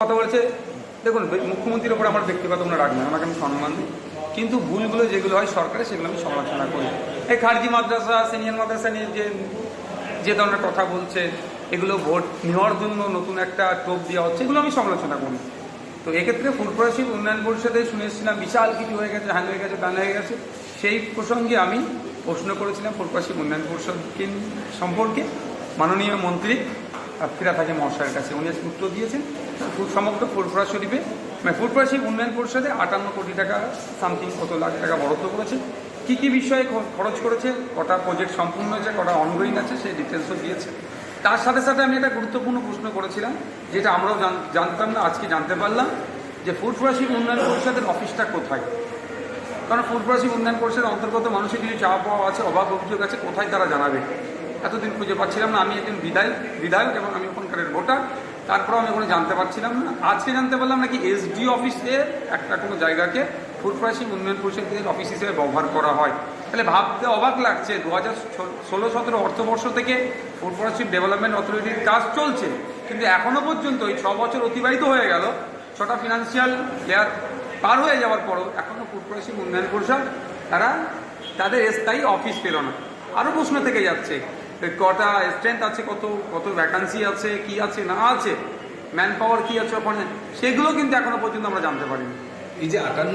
কথা বলেছে। দেখুন, মুখ্যমন্ত্রীর ওপর আমার ব্যক্তিগত কোনো রাগ নেই, আমাকে আমি সম্মান দিই, কিন্তু ভুলগুলো যেগুলো হয় সরকারে সেগুলো আমি সমালোচনা করি। এই খারজি মাদ্রাসা, সিনিয়র মাদ্রাসা নিয়ে যে ধরনের কথা বলছে, এগুলো ভোট নেওয়ার জন্য নতুন একটা টোপ দেওয়া হচ্ছে, এগুলো আমি সমালোচনা করি। তো এক্ষেত্রে ফুটপ্রাসিক উন্নয়ন পরিষদে শুনে এসেছিলাম বিশাল কিছু হয়ে গেছে, হ্যান হয়ে গেছে, টান হয়ে গেছে। সেই প্রসঙ্গে আমি প্রশ্ন করেছিলাম ফুটপ্রাসিক উন্নয়ন পরিষদকে সম্পর্কে মাননীয় মন্ত্রী ফিরাত হাকিম মহাশয়ের কাছে। উনি উত্তর দিয়েছেন সমগ্র ফুরফুরা শরীফে ফুটপ্রাসিক উন্নয়ন পরিষদে 58 কোটি টাকা সামথিং কত লাখ টাকা বরাদ্দ করেছে, কী কী বিষয়ে খরচ করেছে, কটা প্রজেক্ট সম্পূর্ণ হয়েছে, কটা অনগোয়িং আছে, সেই ডিটেলসও দিয়েছে। তার সাথে সাথে আমি একটা গুরুত্বপূর্ণ প্রশ্ন করেছিলাম, যেটা আমরাও জানতাম না, আজকে জানতে পারলাম, যে ফুটপ্রাসিক উন্নয়ন পরিষদের অফিসটা কোথায়। কারণ ফুটপ্রাসিক উন্নয়ন পরিষদের অন্তর্গত মানুষের কিছু চাওয়া পাওয়া আছে, অভাব অভিযোগ আছে, কোথায় তারা জানাবে। এতদিন খুঁজে পাচ্ছিলাম না। আমি একজন বিধায়ক এবং আমি ওখানকারের ভোটার, তারপরেও আমি ওখানে জানতে পারছিলাম না। আজকে জানতে পারলাম নাকি এসডিও অফিসে একটা কোনো জায়গাকে ফুটপ্রাসিক উন্নয়ন পরিষদের অফিস হিসেবে ব্যবহার করা হয়। তাহলে ভাবতে অবাক লাগছে, 2016-17 অর্থবর্ষ থেকে ফুটপ্রাসিক ডেভেলপমেন্ট অথরিটির কাজ চলছে, কিন্তু এখনও পর্যন্ত এই 6 বছর অতিবাহিত হয়ে গেল, 6টা ফিনান্সিয়াল ইয়ার পার হয়ে যাওয়ার পরও এখনও ফুটপ্রাসিক উন্নয়ন পরিষদ তাদের স্থায়ী অফিস পেল না। আরও প্রশ্ন থেকে যাচ্ছে, কটা স্ট্রেংথ আছে, কত ভ্যাকান্সি আছে, কি আছে না আছে, ম্যান পাওয়ার কী আছে ওখানে, সেগুলো কিন্তু এখনও পর্যন্ত আমরা জানতে পারিনি। এই যে 58